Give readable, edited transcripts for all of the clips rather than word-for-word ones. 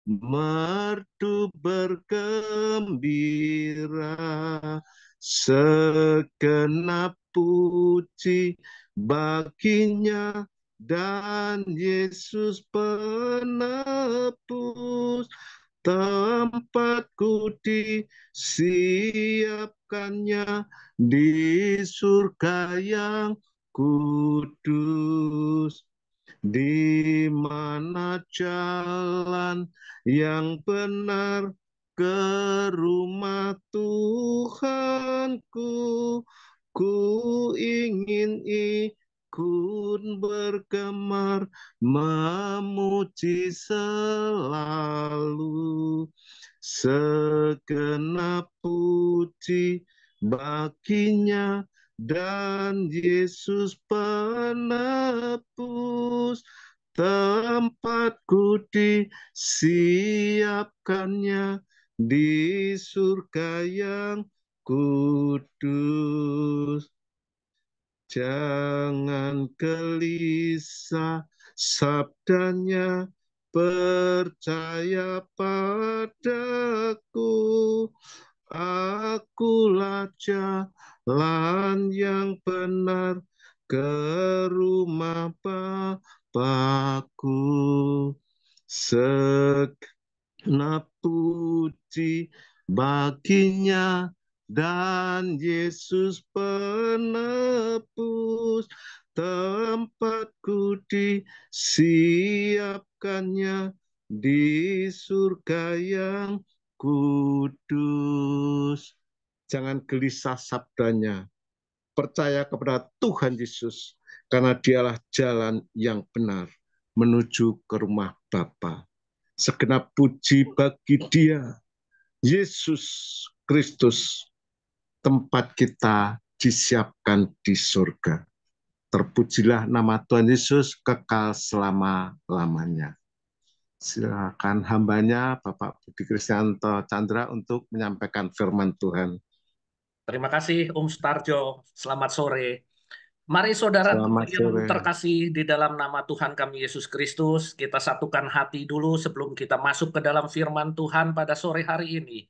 merdu bergembira, segenap puji baginya dan Yesus penebus. Tempatku disiapkannya di surga yang kudus, di mana jalan yang benar ke rumah Tuhanku. Ku ingin ikut bergemar memuji selalu, segenap puji baginya dan Yesus penebus. Tempatku disiapkannya di surga yang kudus. Jangan gelisah, sabdanya percaya padaku. Akulah jalan yang benar ke rumah Bapakku. Segenap puji baginya dan Yesus penebus. Tempatku disiapkannya di surga yang kudus. Jangan gelisah sabdanya. Percaya kepada Tuhan Yesus, karena dialah jalan yang benar menuju ke rumah Bapa. Segenap puji bagi dia, Yesus Kristus, tempat kita disiapkan di surga. Terpujilah nama Tuhan Yesus kekal selama-lamanya. Silakan hambanya Bapak Budi Kristianto Chandra untuk menyampaikan firman Tuhan. Terima kasih Starjo. Selamat sore. Mari saudaraku Selamat yang sore. terkasih di dalam nama Tuhan kami Yesus Kristus, kita satukan hati dulu sebelum kita masuk ke dalam firman Tuhan pada sore hari ini.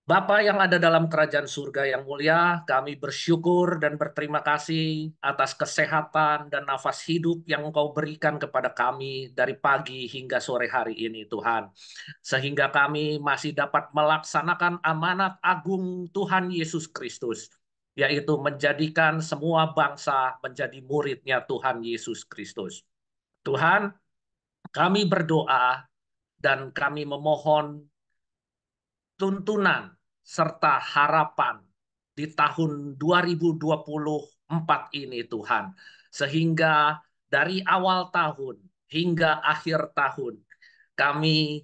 Bapa yang ada dalam kerajaan surga yang mulia, kami bersyukur dan berterima kasih atas kesehatan dan nafas hidup yang Engkau berikan kepada kami dari pagi hingga sore hari ini, Tuhan. Sehingga kami masih dapat melaksanakan amanat agung Tuhan Yesus Kristus, yaitu menjadikan semua bangsa menjadi muridnya Tuhan Yesus Kristus. Tuhan, kami berdoa dan kami memohon tuntunan serta harapan di tahun 2024 ini Tuhan. Sehingga dari awal tahun hingga akhir tahun kami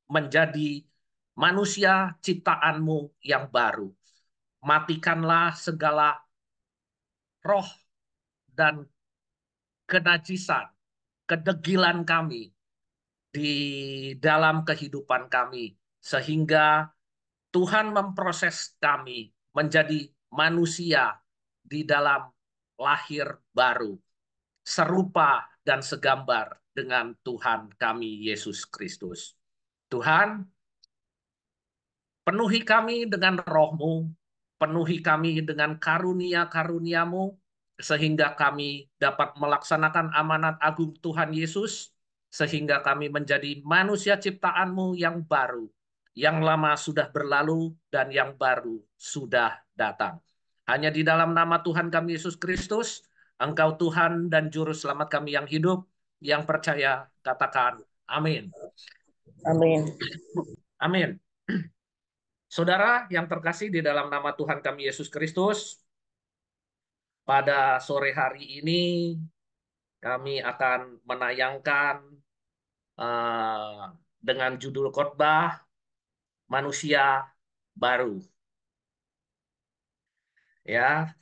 menjadi manusia ciptaan-Mu yang baru. Matikanlah segala roh dan kenajisan, kedegilan kami di dalam kehidupan kami. Sehingga Tuhan memproses kami menjadi manusia di dalam lahir baru, serupa dan segambar dengan Tuhan kami Yesus Kristus. Tuhan, penuhi kami dengan roh-Mu, penuhi kami dengan karunia-karunia-Mu, sehingga kami dapat melaksanakan amanat agung Tuhan Yesus, sehingga kami menjadi manusia ciptaan-Mu yang baru. Yang lama sudah berlalu dan yang baru sudah datang. Hanya di dalam nama Tuhan kami Yesus Kristus, Engkau Tuhan dan Juru Selamat kami yang hidup, yang percaya, katakan amin. Amin. Amin. Saudara yang terkasih di dalam nama Tuhan kami Yesus Kristus, pada sore hari ini kami akan menayangkan dengan judul khotbah Manusia Baru. Ya,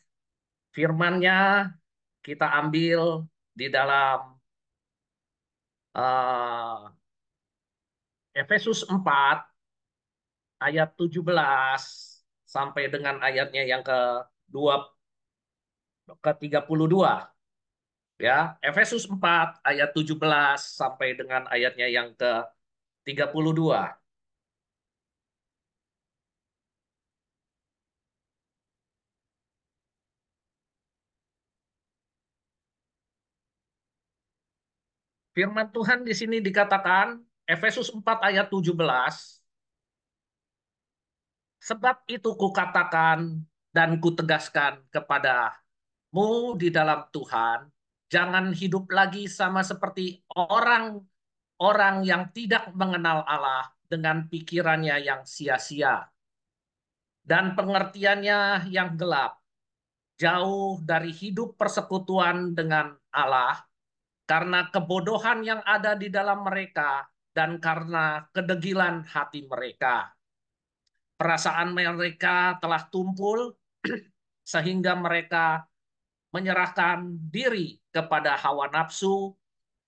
firman-Nya kita ambil di dalam Efesus 4 ayat 17 sampai dengan ayatnya yang ke-32. Ya, Efesus 4 ayat 17 sampai dengan ayatnya yang ke 32. Firman Tuhan di sini dikatakan, Efesus 4 ayat 17, sebab itu kukatakan dan kutegaskan kepadamu di dalam Tuhan, jangan hidup lagi sama seperti orang-orang yang tidak mengenal Allah dengan pikirannya yang sia-sia dan pengertiannya yang gelap, jauh dari hidup persekutuan dengan Allah karena kebodohan yang ada di dalam mereka dan karena kedegilan hati mereka. Perasaan mereka telah tumpul sehingga mereka menyerahkan diri kepada hawa nafsu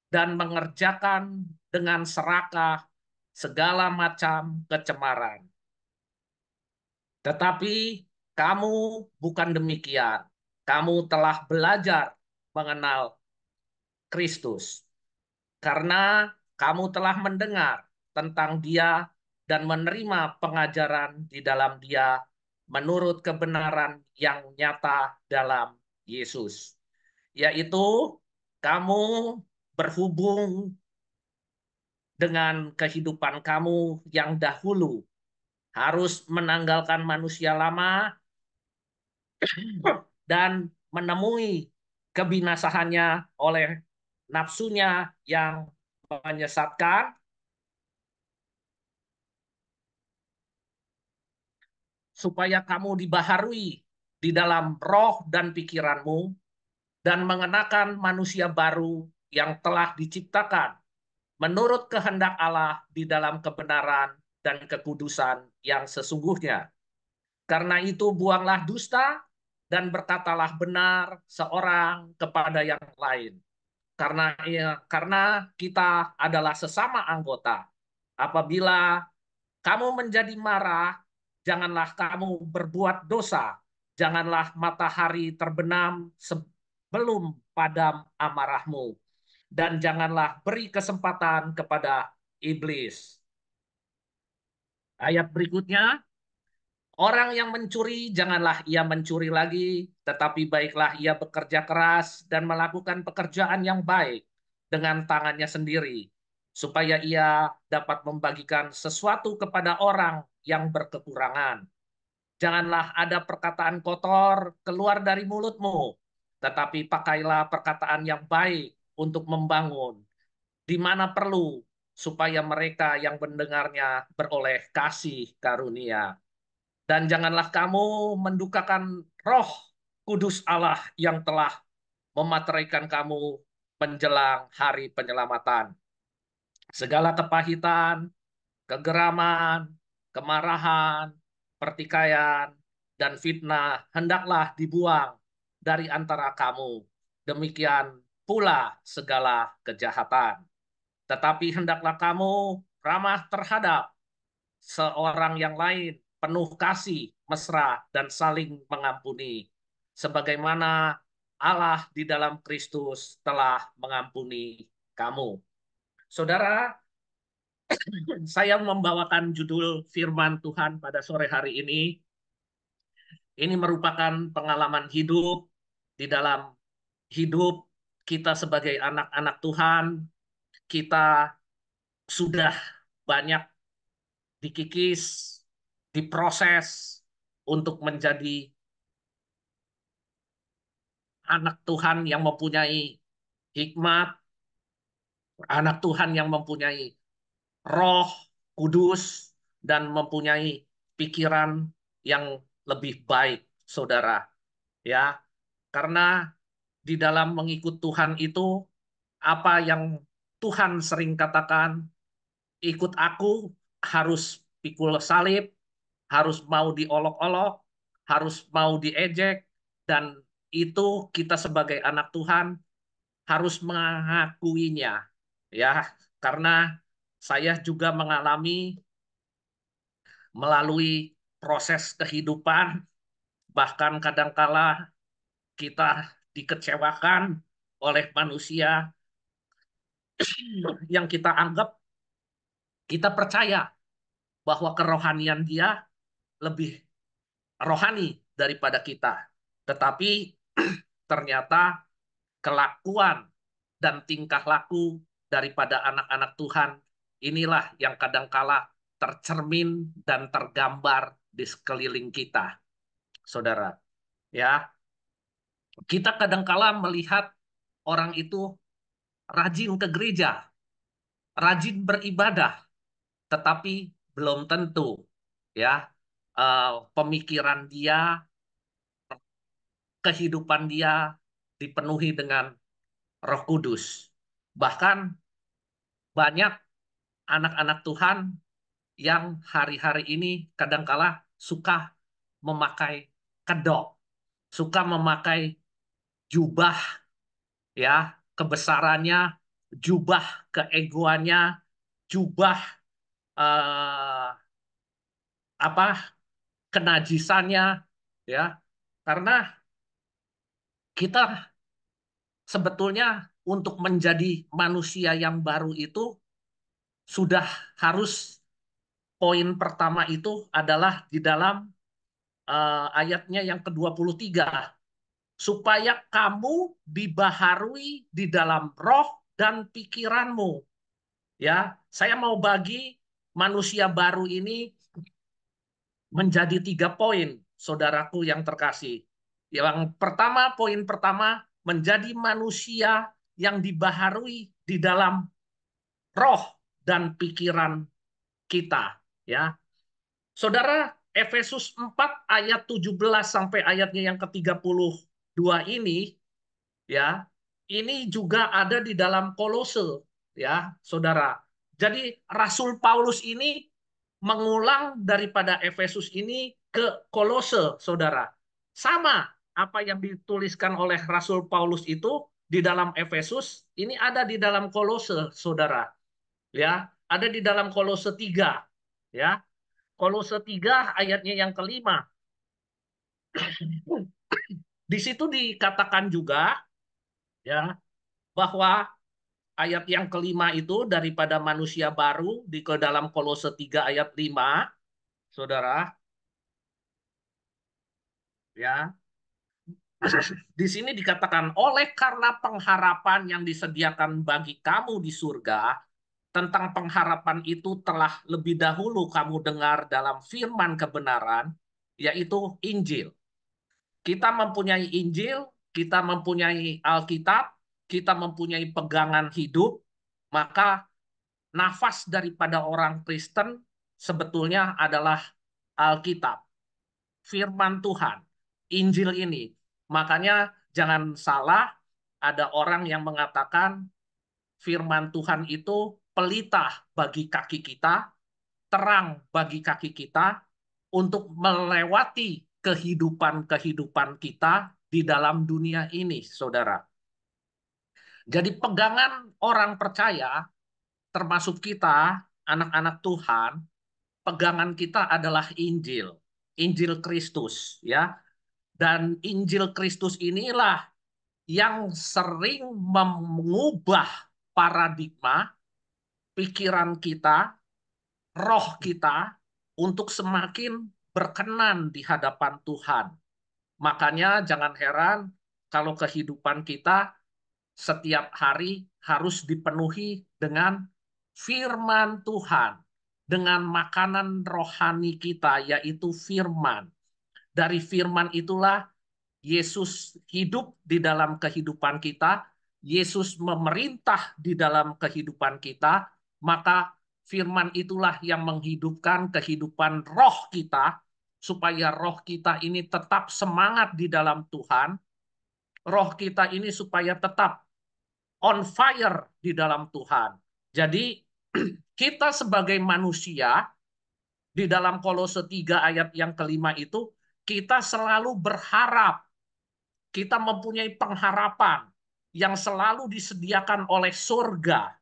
dan mengerjakan dengan serakah segala macam kecemaran. Tetapi kamu bukan demikian. Kamu telah belajar mengenal Kristus karena kamu telah mendengar tentang Dia dan menerima pengajaran di dalam Dia menurut kebenaran yang nyata dalam Yesus, yaitu kamu berhubung dengan kehidupan kamu yang dahulu, harus menanggalkan manusia lama dan menemui kebinasaannya oleh nafsunya yang menyesatkan, supaya kamu dibaharui di dalam roh dan pikiranmu dan mengenakan manusia baru yang telah diciptakan menurut kehendak Allah di dalam kebenaran dan kekudusan yang sesungguhnya. Karena itu buanglah dusta dan berkatalah benar seorang kepada yang lain. Karena kita adalah sesama anggota. Apabila kamu menjadi marah, janganlah kamu berbuat dosa. Janganlah matahari terbenam sebelum padam amarahmu. Dan janganlah beri kesempatan kepada iblis. Ayat berikutnya, orang yang mencuri, janganlah ia mencuri lagi, tetapi baiklah ia bekerja keras dan melakukan pekerjaan yang baik dengan tangannya sendiri, supaya ia dapat membagikan sesuatu kepada orang yang berkekurangan. Janganlah ada perkataan kotor keluar dari mulutmu, tetapi pakailah perkataan yang baik untuk membangun, di mana perlu, supaya mereka yang mendengarnya beroleh kasih karunia. Dan janganlah kamu mendukakan Roh Kudus Allah yang telah memateraikan kamu menjelang hari penyelamatan. Segala kepahitan, kegeraman, kemarahan, pertikaian, dan fitnah hendaklah dibuang dari antara kamu. Demikian pula segala kejahatan. Tetapi hendaklah kamu ramah terhadap seorang yang lain, penuh kasih, mesra, dan saling mengampuni. Sebagaimana Allah di dalam Kristus telah mengampuni kamu. Saudara, saya membawakan judul firman Tuhan pada sore hari ini. Ini merupakan pengalaman hidup di dalam hidup kita sebagai anak-anak Tuhan. Kita sudah banyak dikikis, diproses untuk menjadi anak Tuhan yang mempunyai hikmat, anak Tuhan yang mempunyai roh kudus, dan mempunyai pikiran yang lebih baik, saudara. Ya, karena di dalam mengikut Tuhan itu, apa yang Tuhan sering katakan, ikut aku harus pikul salib, harus mau diolok-olok, harus mau diejek, dan itu kita sebagai anak Tuhan harus mengakuinya. Ya, karena saya juga mengalami melalui proses kehidupan, bahkan kadangkala kita dikecewakan oleh manusia yang kita anggap Kita percaya bahwa kerohanian dia lebih rohani daripada kita. Tetapi ternyata kelakuan dan tingkah laku daripada anak-anak Tuhan inilah yang kadangkala tercermin dan tergambar di sekeliling kita, saudara. Ya, kita kadangkala melihat orang itu rajin ke gereja, rajin beribadah, tetapi belum tentu ya pemikiran dia, kehidupan dia dipenuhi dengan Roh Kudus. Bahkan banyak anak-anak Tuhan yang hari-hari ini kadangkala suka memakai kedok, suka memakai jubah ya, kebesarannya, jubah keegoannya, jubah eh, apa kenajisannya ya. Karena kita sebetulnya untuk menjadi manusia yang baru itu sudah harus poin pertama itu adalah di dalam ayatnya yang ke-23, supaya kamu dibaharui di dalam roh dan pikiranmu. Ya, saya mau bagi manusia baru ini menjadi 3 poin, saudaraku yang terkasih. Yang pertama, poin pertama, menjadi manusia yang dibaharui di dalam roh dan pikiran kita. Ya, saudara, Efesus 4 ayat 17 sampai ayatnya yang ke-32 ini, ya, ini juga ada di dalam Kolose, ya, saudara. Jadi Rasul Paulus ini mengulang daripada Efesus ini ke Kolose, saudara. Sama apa yang dituliskan oleh Rasul Paulus itu di dalam Efesus, ini ada di dalam Kolose, saudara. Ya, ada di dalam Kolose 3, ya. Kolose 3 ayatnya yang kelima. Di situ dikatakan juga ya bahwa ayat yang kelima itu daripada manusia baru di ke dalam Kolose 3 ayat 5, saudara, ya. Di sini dikatakan oleh karena pengharapan yang disediakan bagi kamu di surga, tentang pengharapan itu telah lebih dahulu kamu dengar dalam firman kebenaran, yaitu Injil. Kita mempunyai Injil, kita mempunyai Alkitab, kita mempunyai pegangan hidup, maka nafas daripada orang Kristen sebetulnya adalah Alkitab, firman Tuhan, Injil ini. Makanya jangan salah, ada orang yang mengatakan firman Tuhan itu pelita bagi kaki kita, terang bagi kaki kita untuk melewati kehidupan-kehidupan kita di dalam dunia ini, saudara. Jadi pegangan orang percaya, termasuk kita, anak-anak Tuhan, pegangan kita adalah Injil, Injil Kristus, ya. Dan Injil Kristus inilah yang sering mengubah paradigma pikiran kita, roh kita untuk semakin berkenan di hadapan Tuhan. Makanya jangan heran kalau kehidupan kita setiap hari harus dipenuhi dengan firman Tuhan, dengan makanan rohani kita, yaitu firman. Dari firman itulah Yesus hidup di dalam kehidupan kita, Yesus memerintah di dalam kehidupan kita, maka firman itulah yang menghidupkan kehidupan roh kita, supaya roh kita ini tetap semangat di dalam Tuhan, roh kita ini supaya tetap on fire di dalam Tuhan. Jadi kita sebagai manusia di dalam Kolose 3 ayat yang kelima itu, kita selalu berharap, kita mempunyai pengharapan yang selalu disediakan oleh surga,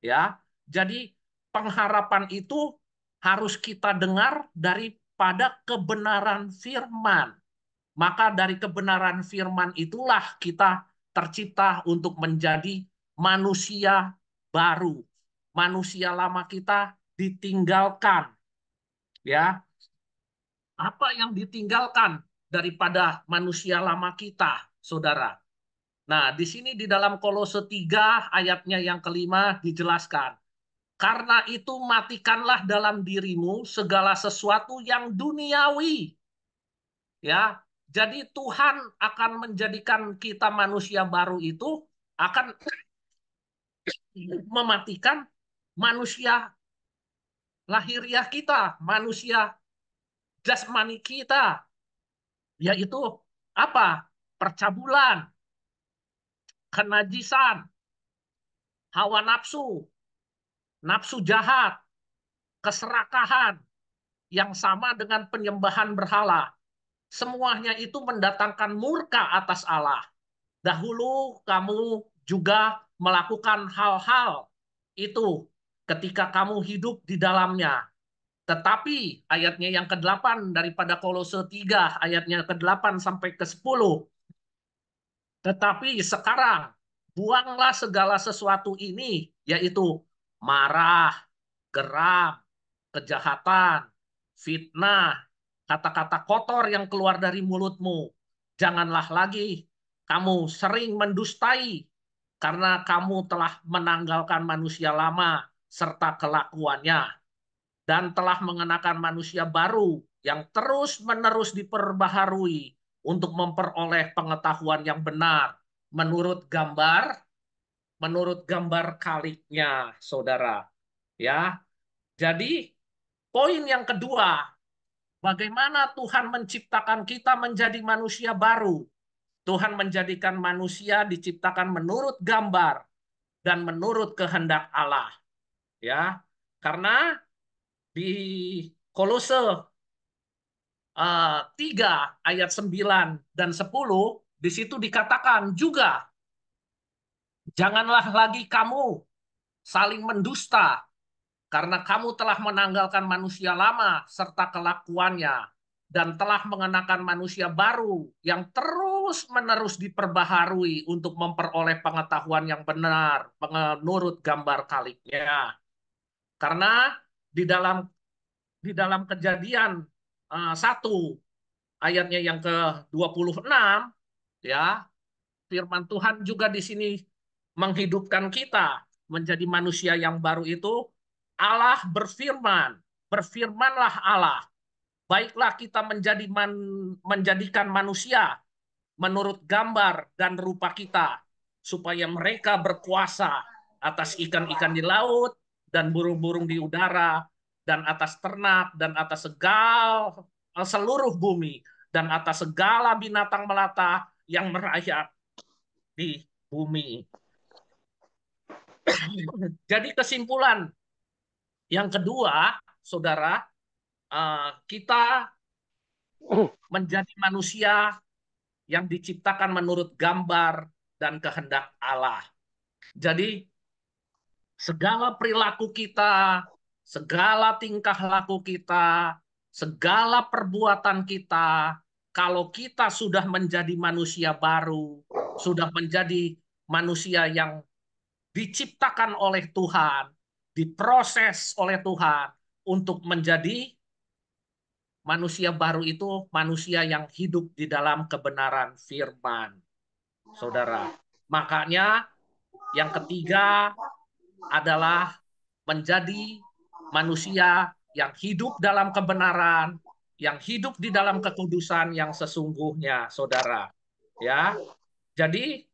ya. Jadi pengharapan itu harus kita dengar daripada kebenaran firman. Maka dari kebenaran firman itulah kita tercipta untuk menjadi manusia baru. Manusia lama kita ditinggalkan, ya. Apa yang ditinggalkan daripada manusia lama kita, saudara? Nah, di sini di dalam Kolose 3 ayatnya yang kelima dijelaskan. Karena itu matikanlah dalam dirimu segala sesuatu yang duniawi. Ya, jadi Tuhan akan menjadikan kita manusia baru itu akan mematikan manusia lahiriah kita, manusia jasmani kita, yaitu apa? Percabulan, kenajisan, hawa nafsu, nafsu jahat, keserakahan yang sama dengan penyembahan berhala. Semuanya itu mendatangkan murka atas Allah. Dahulu kamu juga melakukan hal-hal itu ketika kamu hidup di dalamnya. Tetapi ayatnya yang ke-8 daripada Kolose 3, ayatnya ke-8 sampai ke-10. Tetapi sekarang buanglah segala sesuatu ini, yaitu marah, geram, kejahatan, fitnah, kata-kata kotor yang keluar dari mulutmu. Janganlah lagi kamu sering mendustai, karena kamu telah menanggalkan manusia lama serta kelakuannya, dan telah mengenakan manusia baru yang terus-menerus diperbaharui untuk memperoleh pengetahuan yang benar menurut gambar kaliknya, saudara. Ya, jadi poin yang kedua, bagaimana Tuhan menciptakan kita menjadi manusia baru. Tuhan menjadikan manusia diciptakan menurut gambar dan menurut kehendak Allah. Ya, karena di Kolose 3 ayat 9 dan 10 di situ dikatakan juga, janganlah lagi kamu saling mendusta, karena kamu telah menanggalkan manusia lama serta kelakuannya, dan telah mengenakan manusia baru yang terus-menerus diperbaharui untuk memperoleh pengetahuan yang benar menurut gambar kaliknya. Karena di dalam Kejadian 1 ayatnya yang ke-26, ya, firman Tuhan juga di sini menghidupkan kita menjadi manusia yang baru itu. Allah berfirman, berfirmanlah Allah, baiklah kita menjadikan manusia menurut gambar dan rupa kita, supaya mereka berkuasa atas ikan-ikan di laut dan burung-burung di udara, dan atas ternak, dan atas seluruh bumi, dan atas segala binatang melata yang merayap di bumi. Jadi kesimpulan yang kedua, saudara, kita menjadi manusia yang diciptakan menurut gambar dan kehendak Allah. Jadi segala perilaku kita, segala tingkah laku kita, segala perbuatan kita, kalau kita sudah menjadi manusia baru, sudah menjadi manusia yang diciptakan oleh Tuhan, diproses oleh Tuhan untuk menjadi manusia baru itu manusia yang hidup di dalam kebenaran firman, saudara. Makanya yang ketiga adalah menjadi manusia yang hidup dalam kebenaran, yang hidup di dalam kekudusan yang sesungguhnya, saudara. Ya, jadi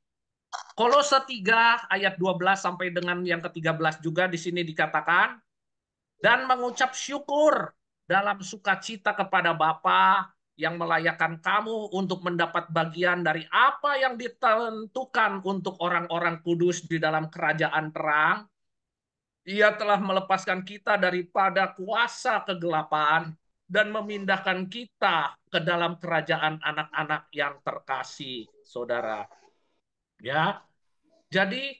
Kolose 3 ayat 12 sampai dengan yang ke-13 juga di sini dikatakan, dan mengucap syukur dalam sukacita kepada Bapa yang melayakkan kamu untuk mendapat bagian dari apa yang ditentukan untuk orang-orang kudus di dalam kerajaan terang. Ia telah melepaskan kita daripada kuasa kegelapan dan memindahkan kita ke dalam kerajaan anak-anak yang terkasih, saudara. Ya, jadi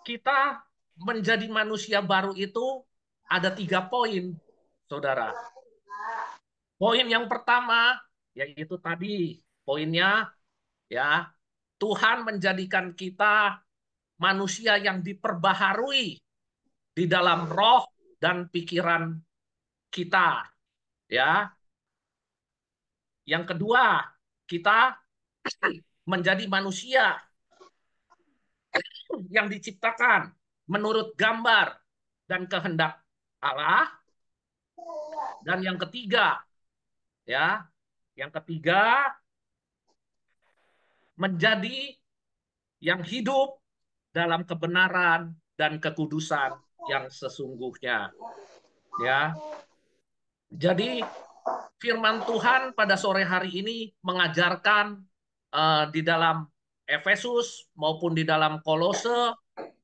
kita menjadi manusia baru itu ada 3 poin, saudara. Poin yang pertama yaitu tadi poinnya, ya, Tuhan menjadikan kita manusia yang diperbaharui di dalam roh dan pikiran kita, ya. Yang kedua, kita menjadi manusia yang diciptakan menurut gambar dan kehendak Allah. Dan yang ketiga, ya, yang ketiga menjadi yang hidup dalam kebenaran dan kekudusan yang sesungguhnya, ya. Jadi firman Tuhan pada sore hari ini mengajarkan di dalam Efesus maupun di dalam Kolose,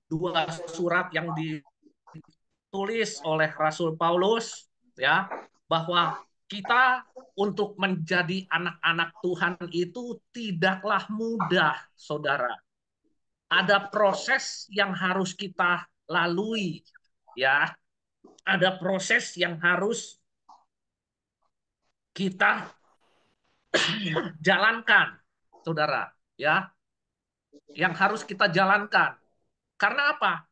dua surat yang ditulis oleh Rasul Paulus, ya, bahwa kita untuk menjadi anak-anak Tuhan itu tidaklah mudah, saudara. Ada proses yang harus kita lalui, ya. Ada proses yang harus kita jalankan, saudara, ya. Yang harus kita jalankan. Karena apa?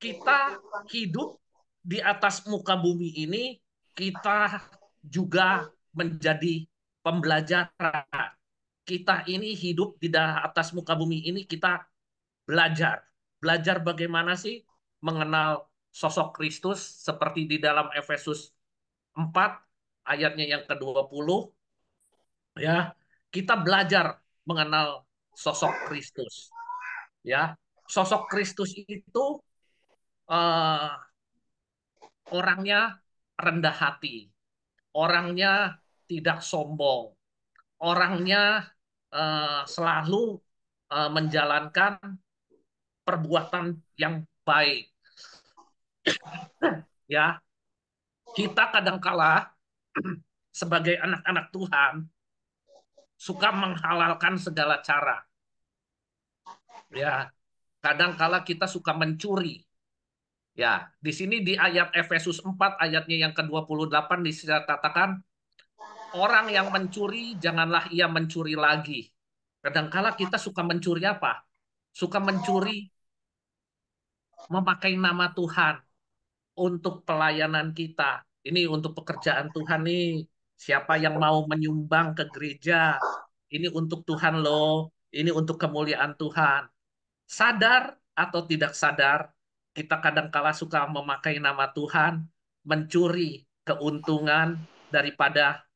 Kita hidup di atas muka bumi ini, kita juga menjadi pembelajaran. Kita ini hidup di atas muka bumi ini, kita belajar. Belajar bagaimana sih mengenal sosok Kristus seperti di dalam Efesus 4 ayatnya yang ke-20, ya. Kita belajar mengenal sosok Kristus, ya. Sosok Kristus itu eh, orangnya rendah hati, orangnya tidak sombong, orangnya selalu menjalankan perbuatan yang baik, ya. Kita kadangkala sebagai anak-anak Tuhan suka menghalalkan segala cara, ya. Kadangkala kita suka mencuri. Ya, di sini di ayat Efesus 4 ayatnya yang ke-28 dikatakan, orang yang mencuri janganlah ia mencuri lagi. Kadangkala kita suka mencuri apa? Suka mencuri memakai nama Tuhan untuk pelayanan kita. Ini untuk pekerjaan Tuhan nih. Siapa yang mau menyumbang ke gereja? Ini untuk Tuhan loh. Ini untuk kemuliaan Tuhan. Sadar atau tidak sadar, kita kadangkala suka memakai nama Tuhan, mencuri keuntungan daripada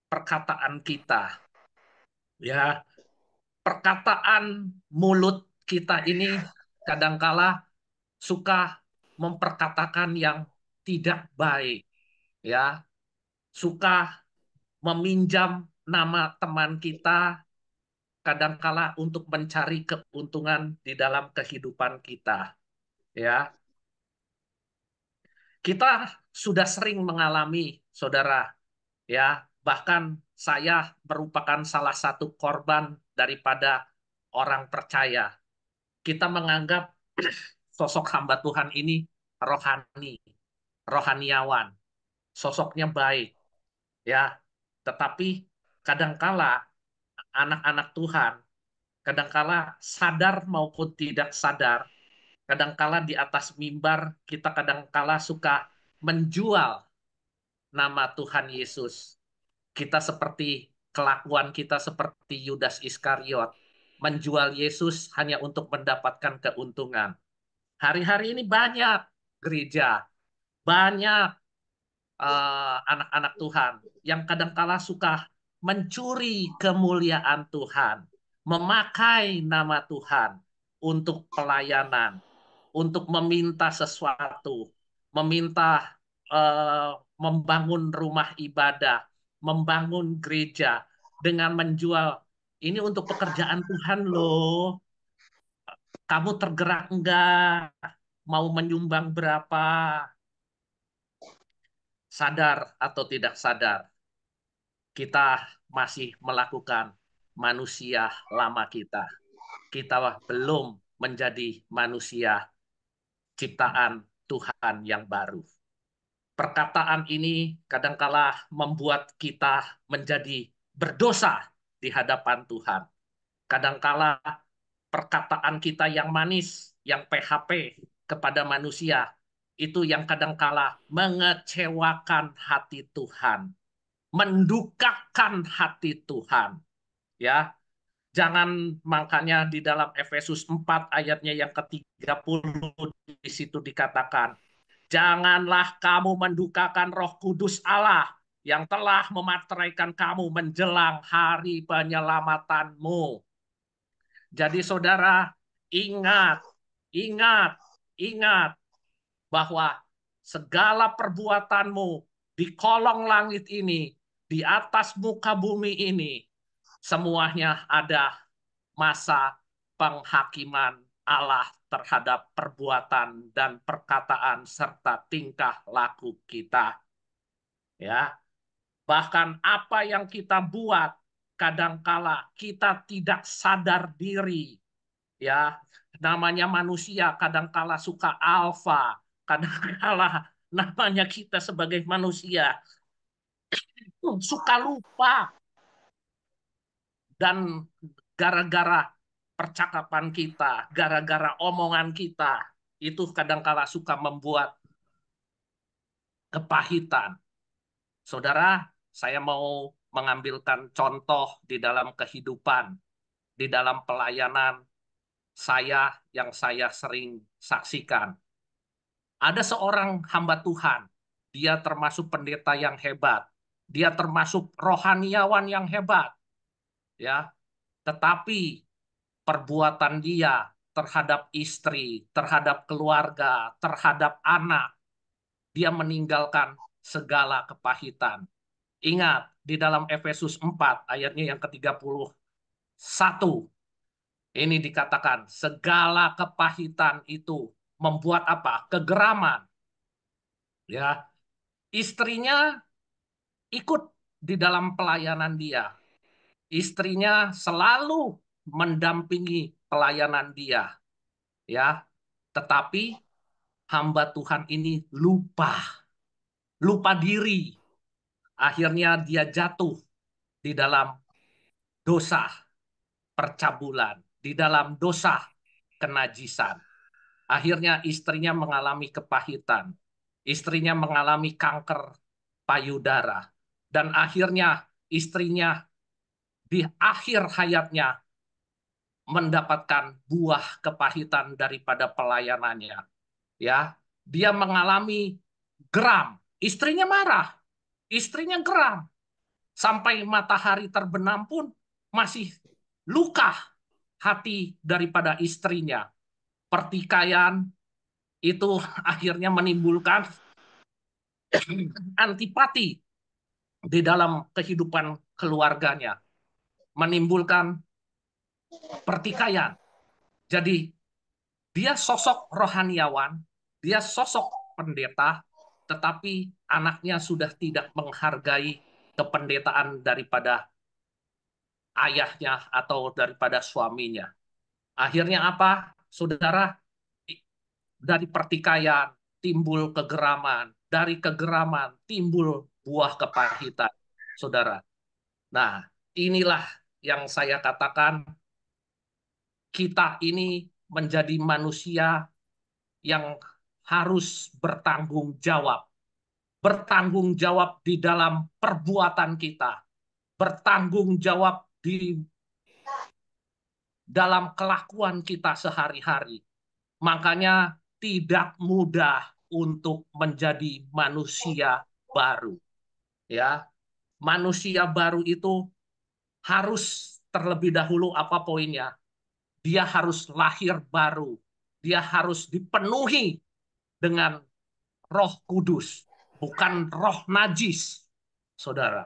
perkataan kita. Ya, perkataan mulut kita ini kadangkala suka memperkatakan yang tidak baik, ya. Suka meminjam nama teman kita kadangkala untuk mencari keuntungan di dalam kehidupan kita, ya. Kita sudah sering mengalami, saudara, ya, bahkan saya merupakan salah satu korban daripada orang percaya. Kita menganggap sosok hamba Tuhan ini rohani, rohaniawan, sosoknya baik, ya. Tetapi kadangkala anak-anak Tuhan, kadangkala sadar maupun tidak sadar, kadangkala di atas mimbar kita kadangkala suka menjual nama Tuhan Yesus. Kita seperti kelakuan kita seperti Yudas Iskariot, menjual Yesus hanya untuk mendapatkan keuntungan. Hari-hari ini banyak gereja, banyak anak-anak Tuhan yang kadangkala suka mencuri kemuliaan Tuhan, memakai nama Tuhan untuk pelayanan, untuk meminta sesuatu, meminta membangun rumah ibadah, membangun gereja dengan menjual ini untuk pekerjaan Tuhan loh. Kamu tergerak enggak? Mau menyumbang berapa? Sadar atau tidak sadar, kita masih melakukan manusia lama kita. Kita belum menjadi manusia ciptaan Tuhan yang baru. Perkataan ini kadangkala membuat kita menjadi berdosa di hadapan Tuhan. Kadangkala perkataan kita yang manis, yang PHP kepada manusia, itu yang kadangkala mengecewakan hati Tuhan, mendukakan hati Tuhan. Ya, jangan, makanya di dalam Efesus 4 ayatnya yang ke-30 di situ dikatakan, janganlah kamu mendukakan Roh Kudus Allah yang telah memateraikan kamu menjelang hari penyelamatanmu. Jadi saudara, ingat, ingat, ingat bahwa segala perbuatanmu di kolong langit ini, di atas muka bumi ini, semuanya ada masa penghakiman Allah terhadap perbuatan dan perkataan serta tingkah laku kita. Ya, bahkan apa yang kita buat kadangkala kita tidak sadar diri. Ya, namanya manusia kadangkala suka alfa, kadangkala namanya kita sebagai manusia suka lupa, dan gara-gara percakapan kita, gara-gara omongan kita, itu kadangkala suka membuat kepahitan. Saudara, saya mau mengambilkan contoh di dalam kehidupan, di dalam pelayanan saya yang saya sering saksikan. Ada seorang hamba Tuhan, dia termasuk pendeta yang hebat, dia termasuk rohaniawan yang hebat, ya. Tetapi perbuatan dia terhadap istri, terhadap keluarga, terhadap anak, dia meninggalkan segala kepahitan. Ingat, di dalam Efesus 4 ayatnya yang ke-31, ini dikatakan segala kepahitan itu membuat apa? Kegeraman. Ya, istrinya ikut di dalam pelayanan dia. Istrinya selalu mendampingi pelayanan dia, ya. Tetapi hamba Tuhan ini lupa diri. Akhirnya dia jatuh di dalam dosa percabulan, di dalam dosa kenajisan. Akhirnya istrinya mengalami kepahitan. Istrinya mengalami kanker payudara. Dan akhirnya istrinya di akhir hayatnya mendapatkan buah kepahitan daripada pelayanannya. Ya, dia mengalami geram. Istrinya marah. Istrinya geram. Sampai matahari terbenam pun masih luka hati daripada istrinya. Pertikaian itu akhirnya menimbulkan antipati di dalam kehidupan keluarganya, menimbulkan pertikaian. Jadi dia sosok rohaniawan, dia sosok pendeta, tetapi anaknya sudah tidak menghargai kependetaan daripada ayahnya atau daripada suaminya. Akhirnya apa, saudara? Dari pertikaian timbul kegeraman, dari kegeraman timbul buah kepahitan, saudara. Nah, inilah yang saya katakan, kita ini menjadi manusia yang harus bertanggung jawab. Bertanggung jawab di dalam perbuatan kita. Bertanggung jawab di dalam kelakuan kita sehari-hari. Makanya tidak mudah untuk menjadi manusia baru. Ya, manusia baru itu harus terlebih dahulu apa poinnya? Dia harus lahir baru. Dia harus dipenuhi dengan Roh Kudus, bukan roh najis, saudara.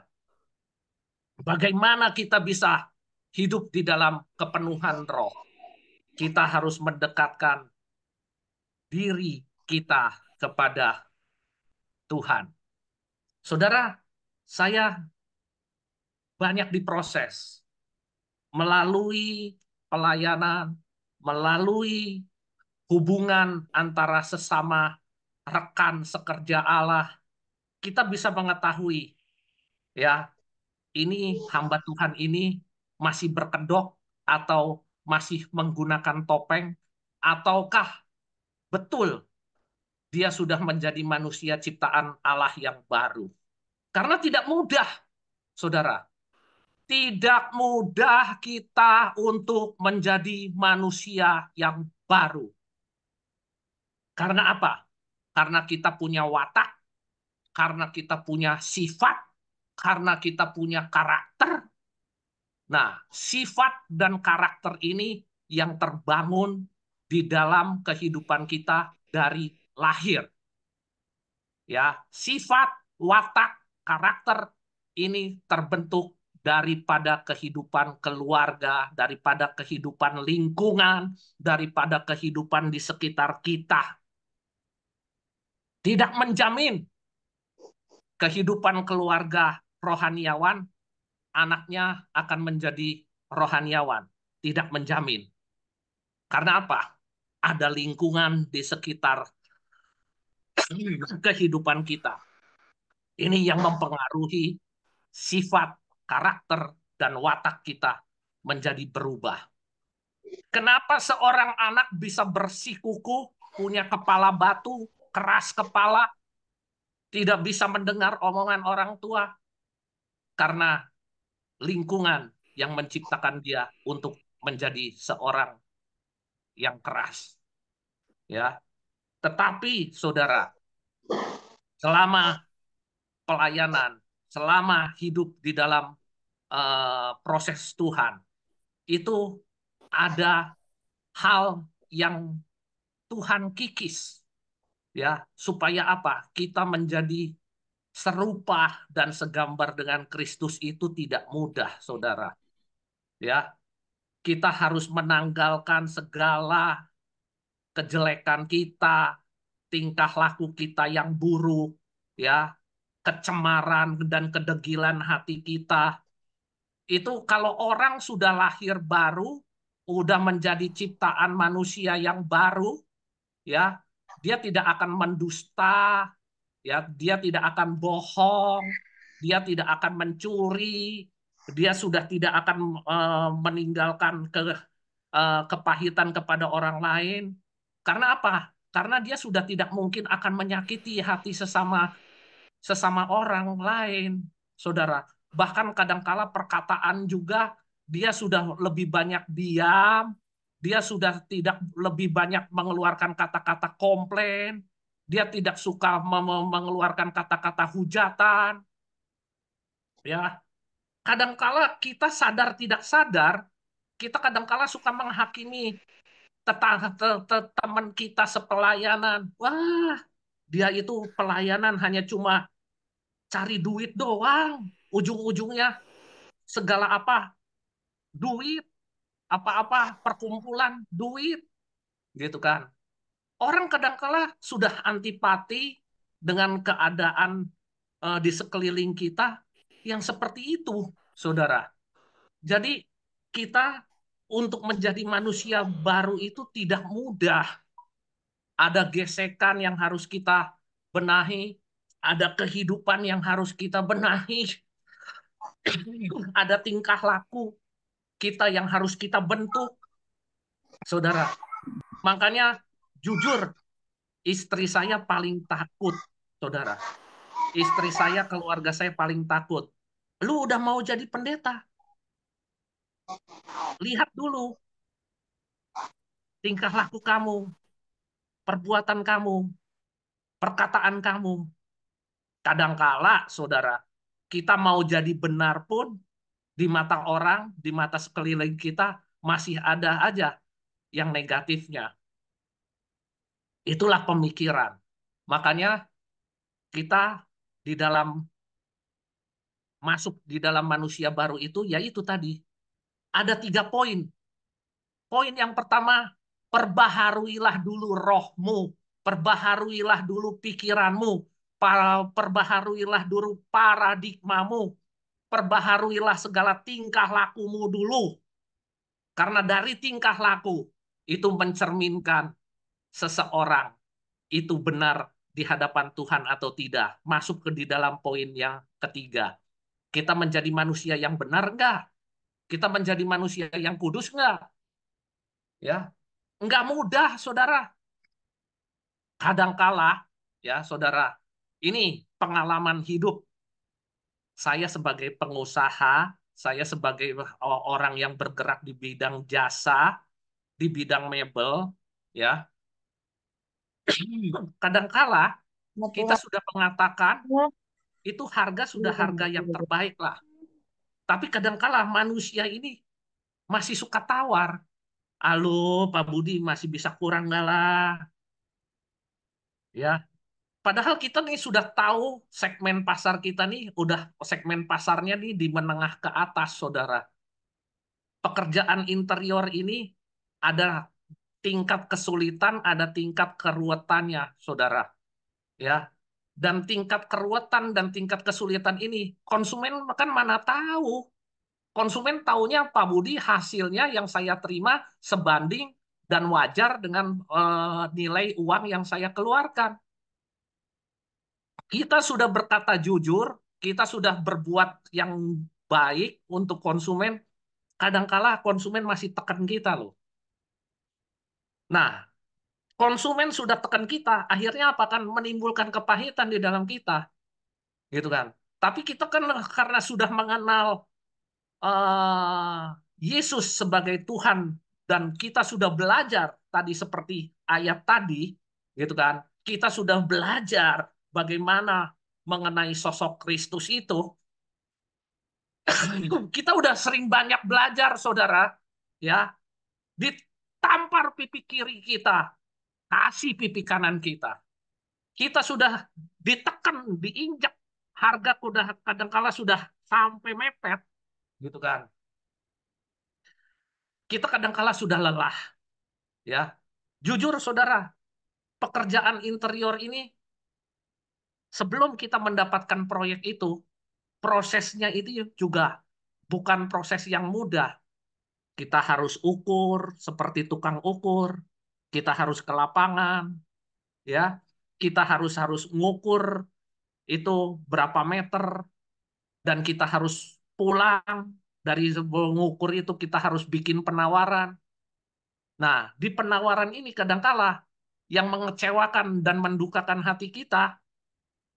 Bagaimana kita bisa hidup di dalam kepenuhan roh? Kita harus mendekatkan diri kita kepada Tuhan. Saudara, saya banyak diproses melalui pelayanan, melalui hubungan antara sesama rekan sekerja Allah. Kita bisa mengetahui, ya, ini hamba Tuhan ini masih berkedok atau masih menggunakan topeng, ataukah betul dia sudah menjadi manusia ciptaan Allah yang baru. Karena tidak mudah, saudara. Tidak mudah kita untuk menjadi manusia yang baru. Karena apa? Karena kita punya watak, karena kita punya sifat, karena kita punya karakter. Nah, sifat dan karakter ini yang terbangun di dalam kehidupan kita dari lahir. Ya, sifat, watak, karakter ini terbentuk daripada kehidupan keluarga, daripada kehidupan lingkungan, daripada kehidupan di sekitar kita. Tidak menjamin kehidupan keluarga rohaniawan, anaknya akan menjadi rohaniawan. Tidak menjamin. Karena apa? Ada lingkungan di sekitar kehidupan kita. Ini yang mempengaruhi sifat, karakter, dan watak kita menjadi berubah. Kenapa seorang anak bisa bersikukuh, punya kepala batu, keras kepala, tidak bisa mendengar omongan orang tua? Karena lingkungan yang menciptakan dia untuk menjadi seorang yang keras. Ya, tetapi saudara, selama pelayanan, selama hidup di dalam proses Tuhan, itu ada hal yang Tuhan kikis, ya, supaya apa? Kita menjadi serupa dan segambar dengan Kristus itu tidak mudah, saudara. Ya, kita harus menanggalkan segala kejelekan kita, tingkah laku kita yang buruk, ya, kecemaran dan kedegilan hati kita. Itu kalau orang sudah lahir baru, udah menjadi ciptaan manusia yang baru, ya, dia tidak akan mendusta, ya, dia tidak akan bohong, dia tidak akan mencuri, dia sudah tidak akan meninggalkan kepahitan kepada orang lain. Karena apa? Karena dia sudah tidak mungkin akan menyakiti hati sesama sesama orang lain, saudara. Bahkan kadangkala perkataan juga dia sudah lebih banyak diam, dia sudah tidak lebih banyak mengeluarkan kata-kata komplain, dia tidak suka mengeluarkan kata-kata hujatan, ya. Kadangkala kita sadar tidak sadar, kita kadangkala suka menghakimi teman kita sepelayanan. Wah, dia itu pelayanan hanya cuma cari duit doang. Ujung-ujungnya segala apa? Duit, apa-apa perkumpulan duit, gitu kan. Orang kadangkala sudah antipati dengan keadaan di sekeliling kita yang seperti itu, saudara. Jadi kita untuk menjadi manusia baru itu tidak mudah. Ada gesekan yang harus kita benahi, ada kehidupan yang harus kita benahi, ada tingkah laku kita yang harus kita bentuk, saudara. Makanya jujur, istri saya paling takut, saudara. Istri saya, keluarga saya paling takut. Lu udah mau jadi pendeta, lihat dulu tingkah laku kamu, perbuatan kamu, perkataan kamu. Kadangkala, saudara, kita mau jadi benar pun di mata orang, di mata sekeliling kita masih ada aja yang negatifnya. Itulah pemikiran. Makanya kita di dalam masuk di dalam manusia baru itu, yaitu tadi ada 3 poin. Poin yang pertama, perbaharuilah dulu rohmu, perbaharuilah dulu pikiranmu, perbaharuilah dulu paradigmamu, perbaharuilah segala tingkah lakumu dulu. Karena dari tingkah laku itu mencerminkan seseorang itu benar di hadapan Tuhan atau tidak. Masuk ke di dalam poin yang ketiga. Kita menjadi manusia yang benar enggak? Kita menjadi manusia yang kudus enggak? Ya, enggak mudah, saudara. Kadangkala, ya saudara, ini pengalaman hidup saya sebagai pengusaha, saya sebagai orang yang bergerak di bidang jasa, di bidang mebel, ya. Kadangkala kita sudah mengatakan itu harga sudah harga yang terbaik lah. Tapi kadangkala manusia ini masih suka tawar. Halo, Pak Budi masih bisa kurang nggak lah? Ya, padahal kita nih sudah tahu segmen pasar kita nih, udah segmen pasarnya nih di menengah ke atas, saudara. Pekerjaan interior ini ada tingkat kesulitan, ada tingkat keruwetannya, saudara. Ya, dan tingkat keruwetan dan tingkat kesulitan ini konsumen kan mana tahu. Konsumen taunya Pak Budi hasilnya yang saya terima sebanding dan wajar dengan nilai uang yang saya keluarkan. Kita sudah berkata jujur, kita sudah berbuat yang baik untuk konsumen, kadangkala konsumen masih tekan kita loh. Nah, konsumen sudah tekan kita, akhirnya apa kan menimbulkan kepahitan di dalam kita, gitu kan. Tapi kita kan karena sudah mengenal eh, Yesus sebagai Tuhan dan kita sudah belajar tadi seperti ayat tadi, gitu kan. Kita sudah belajar bagaimana mengenai sosok Kristus itu. Kita udah sering banyak belajar, saudara. Ya, ditampar pipi kiri kita, kasih pipi kanan kita. Kita sudah ditekan, diinjak, harga kuda kadangkala sudah sampai mepet, gitu kan. Kita kadangkala sudah lelah, ya. Jujur, saudara, pekerjaan interior ini sebelum kita mendapatkan proyek itu, prosesnya itu juga bukan proses yang mudah. Kita harus ukur seperti tukang ukur, kita harus ke lapangan, ya, kita harus harus ngukur itu berapa meter, dan kita harus pulang dari mengukur itu kita harus bikin penawaran. Nah, di penawaran ini kadangkala yang mengecewakan dan mendukakan hati kita,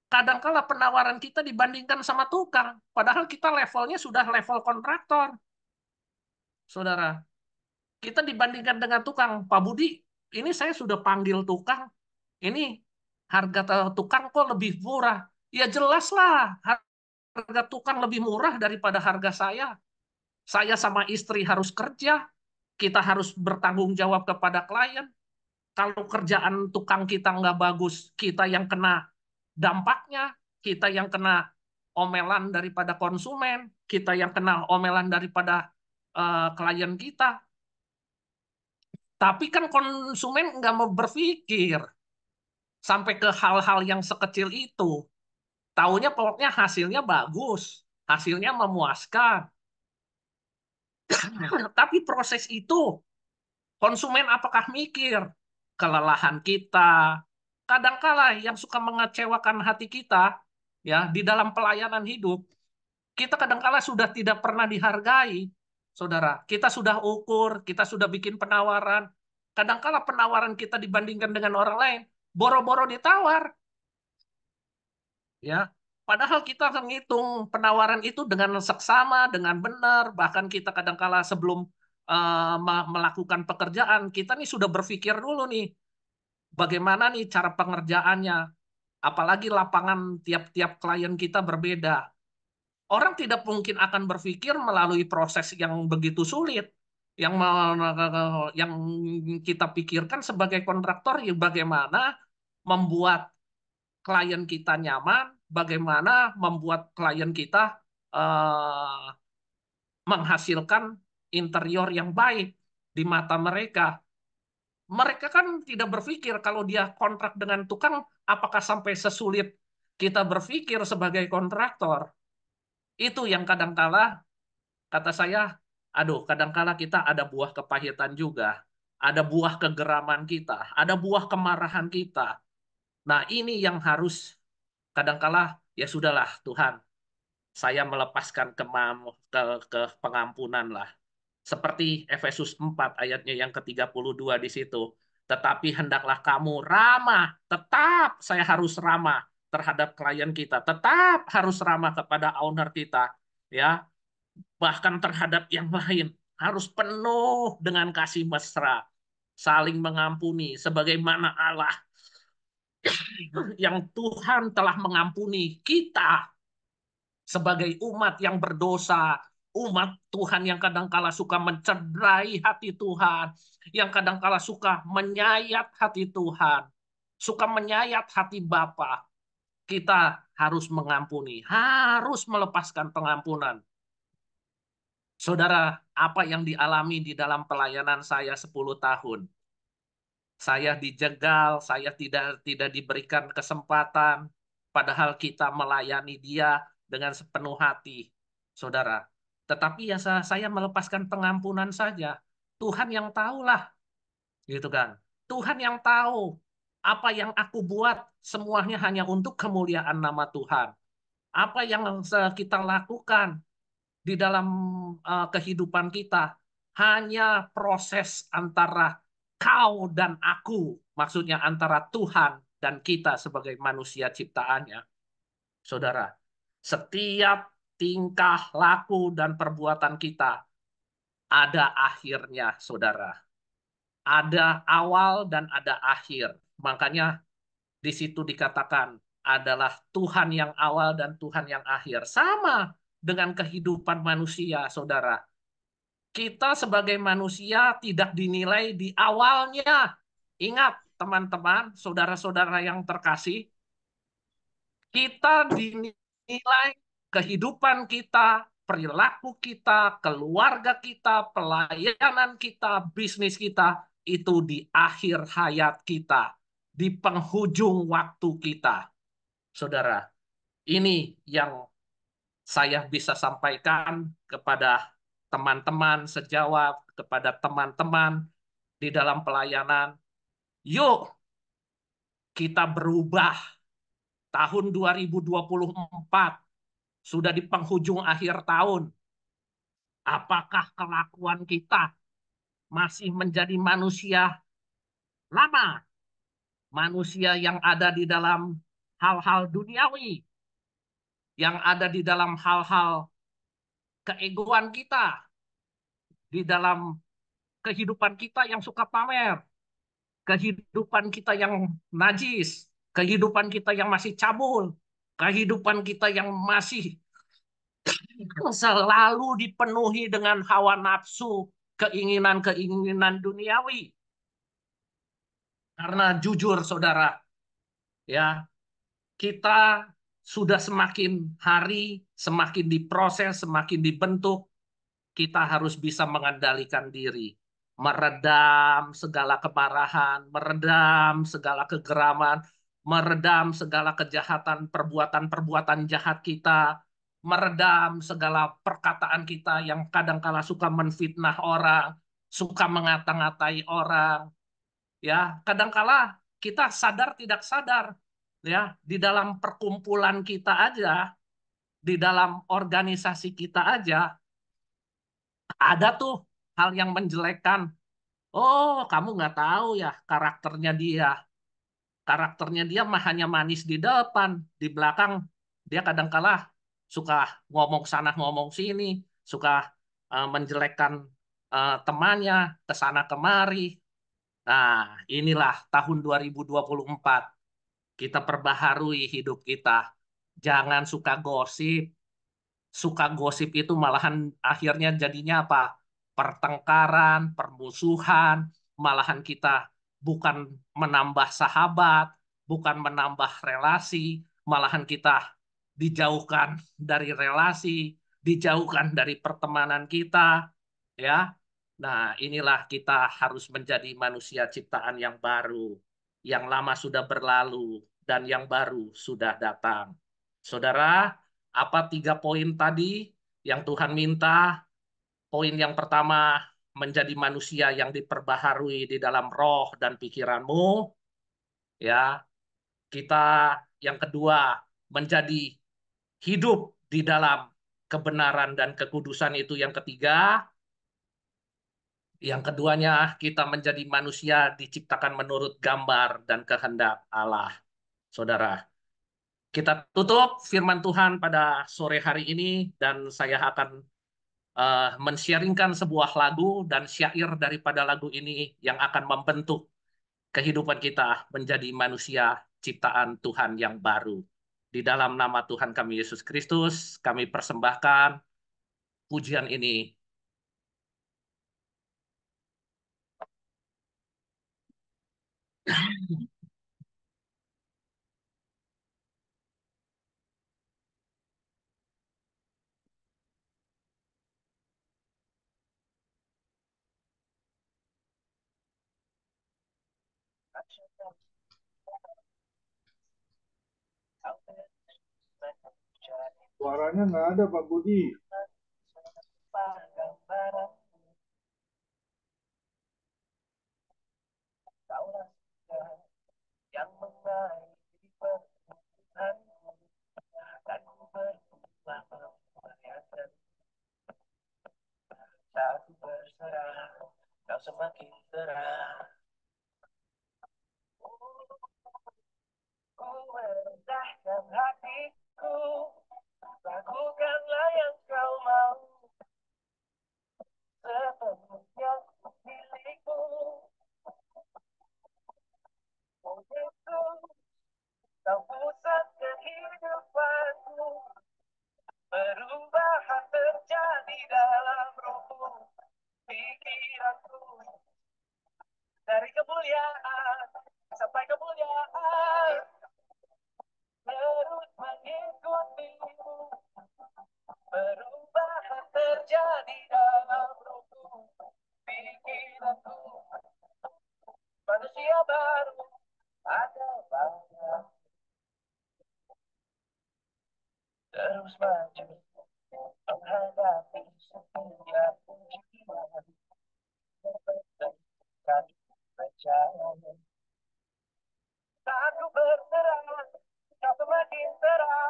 kadangkala penawaran kita dibandingkan sama tukang, padahal kita levelnya sudah level kontraktor, saudara. Kita dibandingkan dengan tukang, Pak Budi, ini saya sudah panggil tukang, ini harga tukang kok lebih murah. Ya jelas lah, harga tukang lebih murah daripada harga saya. Saya sama istri harus kerja, kita harus bertanggung jawab kepada klien. Kalau kerjaan tukang kita nggak bagus, kita yang kena dampaknya, kita yang kena omelan daripada konsumen, kita yang kena omelan daripada klien kita. Tapi kan konsumen nggak mau berpikir sampai ke hal-hal yang sekecil itu. Taunya pokoknya hasilnya bagus, hasilnya memuaskan. Tapi proses itu, konsumen apakah mikir kelelahan kita? Kadangkala yang suka mengecewakan hati kita, ya di dalam pelayanan hidup, kita kadangkala sudah tidak pernah dihargai, saudara. Kita sudah ukur, kita sudah bikin penawaran. Kadangkala penawaran kita dibandingkan dengan orang lain, boro-boro ditawar, ya. Padahal kita menghitung penawaran itu dengan seksama, dengan benar, bahkan kita kadangkala sebelum melakukan pekerjaan, kita nih sudah berpikir dulu nih, bagaimana nih cara pengerjaannya. Apalagi lapangan tiap-tiap klien kita berbeda. Orang tidak mungkin akan berpikir melalui proses yang begitu sulit. Yang kita pikirkan sebagai kontraktor, ya bagaimana membuat klien kita nyaman, bagaimana membuat klien kita eh, menghasilkan interior yang baik di mata mereka. Mereka kan tidak berpikir kalau dia kontrak dengan tukang, apakah sampai sesulit kita berpikir sebagai kontraktor. Itu yang kadangkala, kata saya, aduh, kadangkala kita ada buah kepahitan juga. Ada buah kegeraman kita, ada buah kemarahan kita. Nah, ini yang harus kadangkala, ya sudahlah Tuhan, saya melepaskan ke pengampunan lah. Seperti Efesus 4 ayatnya yang ke-32 di situ. Tetapi hendaklah kamu ramah. Tetap saya harus ramah terhadap klien kita. Tetap harus ramah kepada owner kita. Ya, bahkan terhadap yang lain. Harus penuh dengan kasih mesra. Saling mengampuni. Sebagaimana Allah yang Tuhan telah mengampuni kita sebagai umat yang berdosa, umat Tuhan yang kadangkala suka mencederai hati Tuhan, yang kadangkala suka menyayat hati Tuhan, suka menyayat hati Bapa. Kita harus mengampuni, harus melepaskan pengampunan. Saudara, apa yang dialami di dalam pelayanan saya 10 tahun? Saya dijegal, saya tidak diberikan kesempatan, padahal kita melayani dia dengan sepenuh hati, saudara. Tetapi ya saya melepaskan pengampunan saja. Tuhan yang tahulah, gitu kan. Tuhan yang tahu apa yang aku buat semuanya hanya untuk kemuliaan nama Tuhan. Apa yang kita lakukan di dalam kehidupan kita hanya proses antara kau dan aku, maksudnya antara Tuhan dan kita sebagai manusia ciptaannya. Saudara, setiap tingkah laku dan perbuatan kita ada akhirnya, saudara. Ada awal dan ada akhir. Makanya di situ dikatakan adalah Tuhan yang awal dan Tuhan yang akhir. Sama dengan kehidupan manusia, saudara. Kita sebagai manusia tidak dinilai di awalnya. Ingat, teman-teman, saudara-saudara yang terkasih, kita dinilai kehidupan kita, perilaku kita, keluarga kita, pelayanan kita, bisnis kita, itu di akhir hayat kita, di penghujung waktu kita. Saudara, ini yang saya bisa sampaikan kepada teman-teman sejawat, kepada teman-teman di dalam pelayanan. Yuk, kita berubah. Tahun 2024 sudah di penghujung akhir tahun. Apakah kelakuan kita masih menjadi manusia lama? Manusia yang ada di dalam hal-hal duniawi, yang ada di dalam hal-hal keegoan kita, di dalam kehidupan kita yang suka pamer, kehidupan kita yang najis, kehidupan kita yang masih cabul, kehidupan kita yang masih selalu dipenuhi dengan hawa nafsu, keinginan-keinginan duniawi. Karena jujur saudara, ya, kita sudah semakin hari, semakin diproses, semakin dibentuk, kita harus bisa mengendalikan diri, meredam segala kemarahan, meredam segala kegeraman, meredam segala kejahatan, perbuatan-perbuatan jahat kita, meredam segala perkataan kita yang kadangkala suka menfitnah orang, suka mengata-ngatai orang, ya, kadangkala kita sadar tidak sadar, ya, di dalam perkumpulan kita aja, di dalam organisasi kita aja, ada tuh hal yang menjelekkan. Oh, kamu nggak tahu ya karakternya dia. Karakternya dia mah hanya manis di depan, di belakang dia kadangkala suka ngomong sana ngomong sini, suka menjelekkan temannya ke sana kemari. Nah, inilah tahun 2024. Kita perbaharui hidup kita. Jangan suka gosip, suka gosip itu malahan akhirnya jadinya apa? Pertengkaran, permusuhan, malahan kita bukan menambah sahabat, bukan menambah relasi, malahan kita dijauhkan dari relasi, dijauhkan dari pertemanan kita, ya. Nah, inilah kita harus menjadi manusia ciptaan yang baru. Yang lama sudah berlalu dan yang baru sudah datang. Saudara, apa 3 poin tadi yang Tuhan minta? Poin yang pertama, menjadi manusia yang diperbaharui di dalam roh dan pikiranmu. Ya, kita yang kedua, menjadi hidup di dalam kebenaran dan kekudusan itu yang ketiga. Yang keduanya, kita menjadi manusia diciptakan menurut gambar dan kehendak Allah. Saudara, kita tutup firman Tuhan pada sore hari ini dan saya akan men-sharingkan sebuah lagu dan syair daripada lagu ini yang akan membentuk kehidupan kita menjadi manusia ciptaan Tuhan yang baru. Di dalam nama Tuhan kami Yesus Kristus, kami persembahkan pujian ini. Suaranya nggak ada, Pak Budi. Yang mengakhiri perjalanan dan berjuang memperlihatkan saat berserah kau semakin terang. Ku merendahkan hatiku, lakukanlah yang kau mau, sepenuhnya milikmu. Oh Yesus, kau pusat kehidupanku, perubahan terjadi dalam rohku, pikiranku, dari kemuliaan sampai kemuliaan, terus mengikutimu, perubahan terjadi dalam rohku, pikiranku, manusia baru ada banyak, terus maju menghadapi setiap ujian, dan percaya. Saat ku berserah, kau semakin terang.